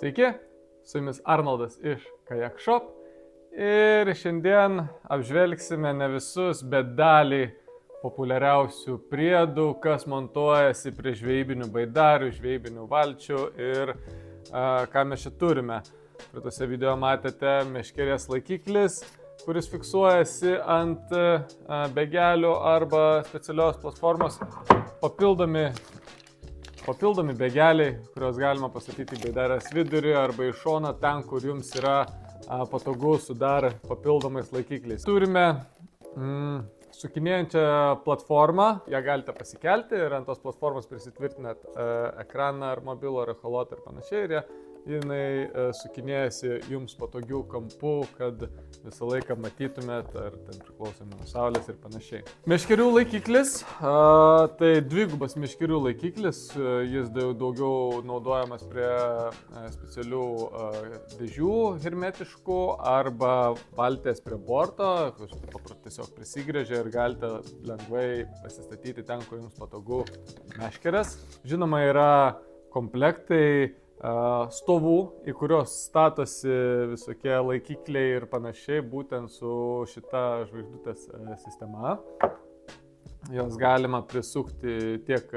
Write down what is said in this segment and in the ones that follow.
Sveiki, su jumis Arnoldas iš Kayak Shop ir šiandien apžvelgsime ne visus, bet dalį populiariausių priedų, kas montuojasi prie žvejybinių baidarių, žvejybinių valčių ir ką mes čia turime. Praeitose video matėte meškerės laikiklis, kuris fiksuojasi ant begelių arba specialios platformos, papildomi begeliai, kuriuos galima pastatyti į baidarės vidurį arba į šoną, ten, kur jums yra patogu su dar papildomais laikikliais. Turime sukinėjančią platformą, ją galite pasikelti ir ant tos platformos prisitvirtinat ekraną ar mobilų ar echolotą ir panašiai. Ir jinai sukinėjasi jums patogių kampų, kad visą laiką matytumėt, ar ten priklausomai nuo saulės ir panašiai. Meškerių laikiklis, tai dvigubas meškerių laikiklis, jis daugiau naudojamas prie specialių dėžių hermetiškų arba valties prie borto, kur tiesiog prisigrėžia ir galite lengvai pasistatyti ten, kur jums patogu meškeres. Žinoma, yra komplektai stovų, į kurios statosi visokie laikikliai ir panašiai, būtent su šita žvaigždutės sistema. Jos galima prisukti tiek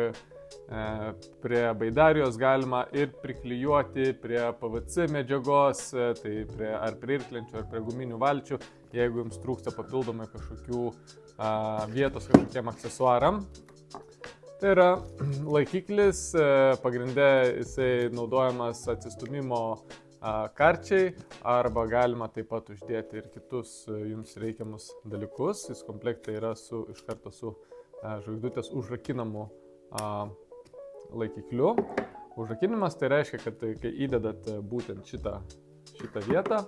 prie baidarijos, galima ir priklijuoti prie PVC medžiagos, tai ar prie irklenčių, ar prie guminių valčių, jeigu jums trūksta papildomai kažkokių vietos kažkokiem aksesuaram. Tai yra laikiklis, pagrinde jisai naudojamas atsistumimo karčiai, arba galima taip pat uždėti ir kitus jums reikiamus dalykus. Jis komplektai yra iš karto su žvaigždutės užrakinamu laikikliu. Užrakinimas tai reiškia, kad kai įdedat būtent šitą vietą,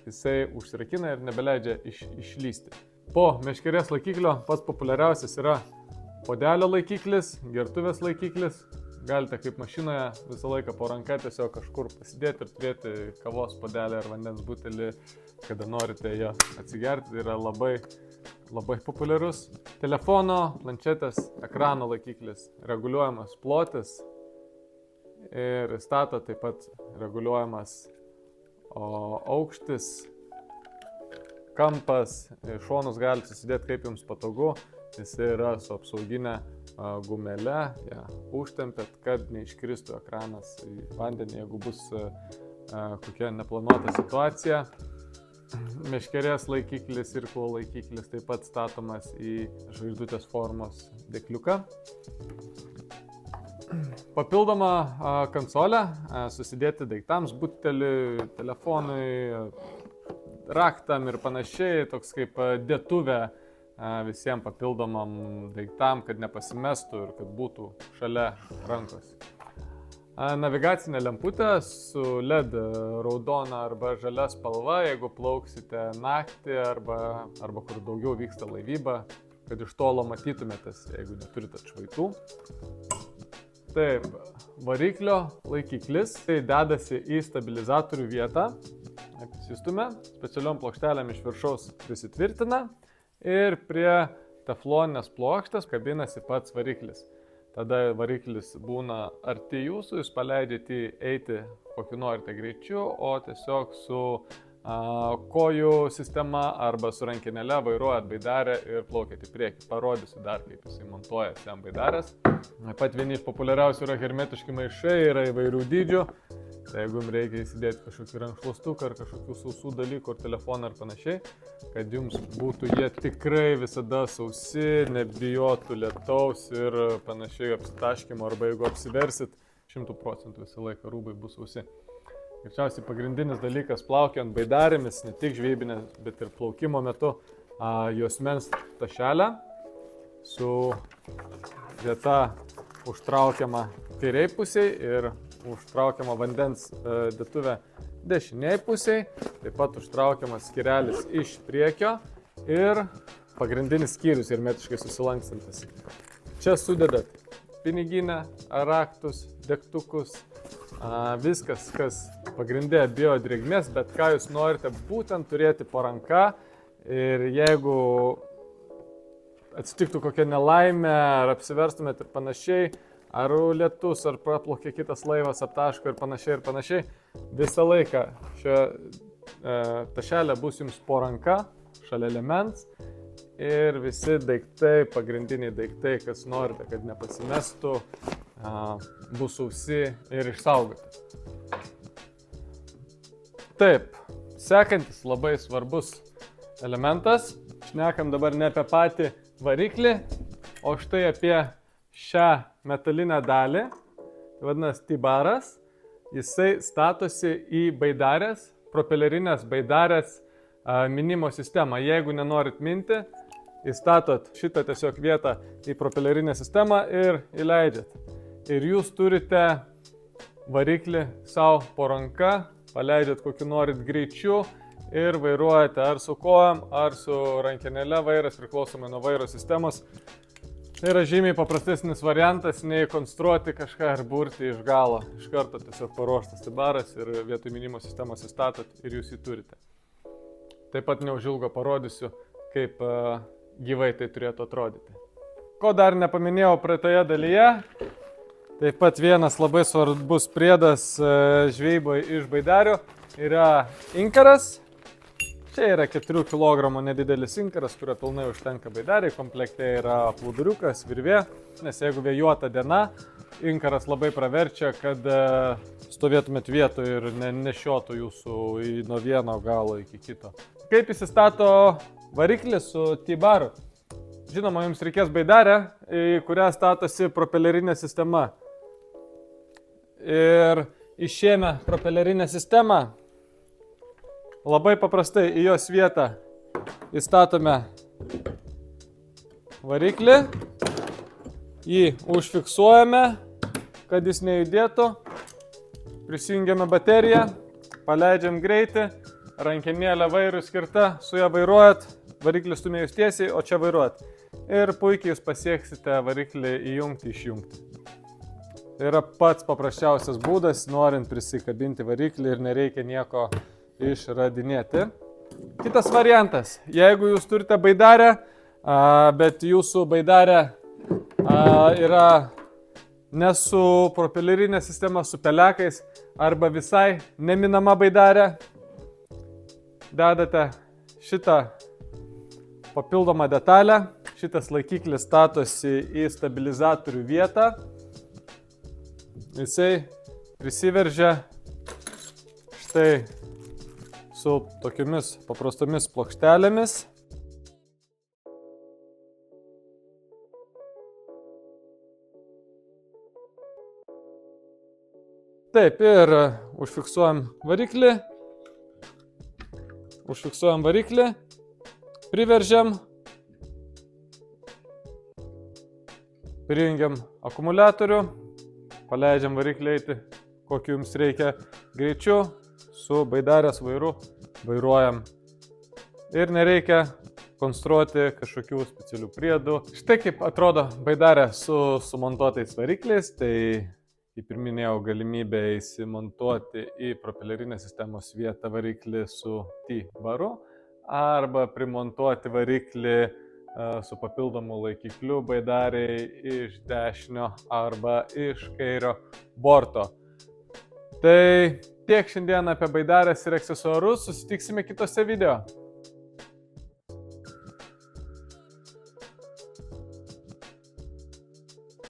jisai užsirakina ir nebeleidžia išlysti. Po meškerės laikiklio pats populiariausias yra puodelio laikiklis, gertuvės laikiklis. Galite kaip mašinoje visą laiką po ranka tiesiog kažkur pasidėti ir turėti kavos puodelį ar vandens butelį, kada norite jo atsigerti. Tai yra labai populiarus. Telefono, planšetės, ekrano laikiklis, reguliuojamas plotis ir stato taip pat reguliuojamas aukštis, kampas, šonus galite susidėti kaip jums patogu. Jis yra su apsauginė gumele, ją užtempėt, kad neiškristų ekranas į vandenį, jeigu bus kokia neplanuota situacija. Meškerės laikiklis, irklo laikiklis taip pat statomas į žvaigždutės formos dėkliuką. Papildoma konsolė, susidėti daiktams, buteliui, telefonui, raktam ir panašiai, toks kaip dėtuvė visiems papildomam daiktam, kad nepasimestų ir kad būtų šalia rankos. Navigacinė lemputė su LED raudona arba žalia spalva, jeigu plauksite naktį arba kur daugiau vyksta laivyba, kad iš tolo matytumėtės, jeigu neturite atšvaitų. Taip, variklio laikiklis, tai dedasi į stabilizatorių vietą, atsistumia, specialiom plokštelėm iš viršaus prisitvirtina. Ir prie tefloninės plokštės kabinasi pats variklis. Tada variklis būna arti jūsų, jūs paleidžiate eiti kokiu norite greičiu, o tiesiog su kojų sistema arba su rankinėle vairuojat baidarę ir plaukiat į priekį. Parodysiu dar, kaip jisai montuojasi ant baidarės. Taip pat vieni iš populiariausių yra hermetiški maišai, yra įvairių dydžių. Tai jeigu jums reikia įsidėti kažkokį rankšluostuką ar kažkokių sausų dalykų ar telefoną ar panašiai, kad jums būtų jie tikrai visada sausi, nebijotų lietaus ir panašiai apsitaškymo, arba jeigu apsiversit, 100% visą laiką rūbai bus sausi. Greičiausiai pagrindinis dalykas plaukiant baidarėmis, ne tik žvejybinės, bet ir plaukimo metu, juosmens tašelę su vieta užtraukiama kairiai pusiai ir užtraukiama vandens dėtuvė dešiniai pusiai, taip pat užtraukiamas skyrelis iš priekio ir pagrindinis skyrius hermetiškai susilankstantis. Čia sudedat piniginę, raktus, degtukus, viskas, kas pagrindė bijo drėgmės, bet ką jūs norite būtent turėti po ranka, ir jeigu atsitiktų kokia nelaimė ar apsiverstumėt ir panašiai, ar lietus, ar praplaukia kitas laivas, aptaško ir panašiai. Visą laiką šio tašelė bus jums po ranka, šalia liemens ir visi daiktai, pagrindiniai daiktai, kas norite, kad nepasimestų, bus sausi ir išsaugoti. Taip, sekantis labai svarbus elementas, šnekam dabar ne apie patį variklį, o štai apie šią metalinę dalį, tai vadinasi T-baras, jisai statosi į baidarės, propelerinės baidarės minimo sistemą. Jeigu nenorit minti, įstatot šitą tiesiog vietą į propelerinę sistemą ir įleidžiat. Ir jūs turite variklį savo po ranka, paleidžiat kokį norit greičiu ir vairuojate ar su kojom, ar su rankenėle vairas, priklausomai nuo vairo sistemos. Tai yra žymiai paprastesnis variantas, nei konstruoti kažką ir burti iš galo. Iš karto tiesiog paruoštas T-baras ir vietoj minimo sistemos įstatot ir jūs jį turite. Taip pat neužilgo parodysiu, kaip gyvai tai turėtų atrodyti. Ko dar nepaminėjau praeitoje dalyje, taip pat vienas labai svarbus priedas žvejybai iš baidarių yra inkaras. Čia yra 4 kg nedidelis inkaras, kurio pilnai užtenka baidariai. Komplekte yra plūduriukas, virvė, nes jeigu vėjuota diena, inkaras labai praverčia, kad stovėtumėt vietoje ir nešiotų jūsų nuo vieno galo iki kito. Kaip įsistato variklis su T-baru? Žinoma, jums reikės baidarę, į kurią statosi propelerinė sistema. Ir išėmę propelerinę sistemą, labai paprastai į jos vietą įstatome variklį, jį užfiksuojame, kad jis nejudėtų, prisijungiame bateriją, paleidžiam greitį, rankenėlė vairui skirta, su ją vairuojat, variklis stumia jūs tiesiai, o čia vairuojat. Ir puikiai jūs pasieksite variklį įjungti, išjungti. Tai yra pats paprasčiausias būdas, norint prisikabinti variklį ir nereikia nieko išradinėti. Kitas variantas, jeigu jūs turite baidarę, bet jūsų baidarė yra ne su propelerinė sistema, su pelekais arba visai neminama baidarė, dedate šitą papildomą detalę, šitas laikiklis statosi į stabilizatorių vietą, jisai prisiveržia štai su tokiamis paprastomis plokštelėmis. Taip, ir užfiksuojam variklį, priveržiam, prijungiam akumuliatorių, paleidžiam variklį eiti, kokiu jums reikia greičiu, su baidarės vairu vairuojam. Ir nereikia konstruoti kažkokių specialių priedų. Štai kaip atrodo baidarė su sumontuotais varikliais, tai kaip ir minėjau, galimybė įsimontuoti į propelerinės sistemos vietą variklį su T-baru arba primontuoti variklį su papildomu laikikliu baidariai iš dešinio arba iš kairio borto. Tai tiek šiandien apie baidares ir aksesuarus, susitiksime kitose video.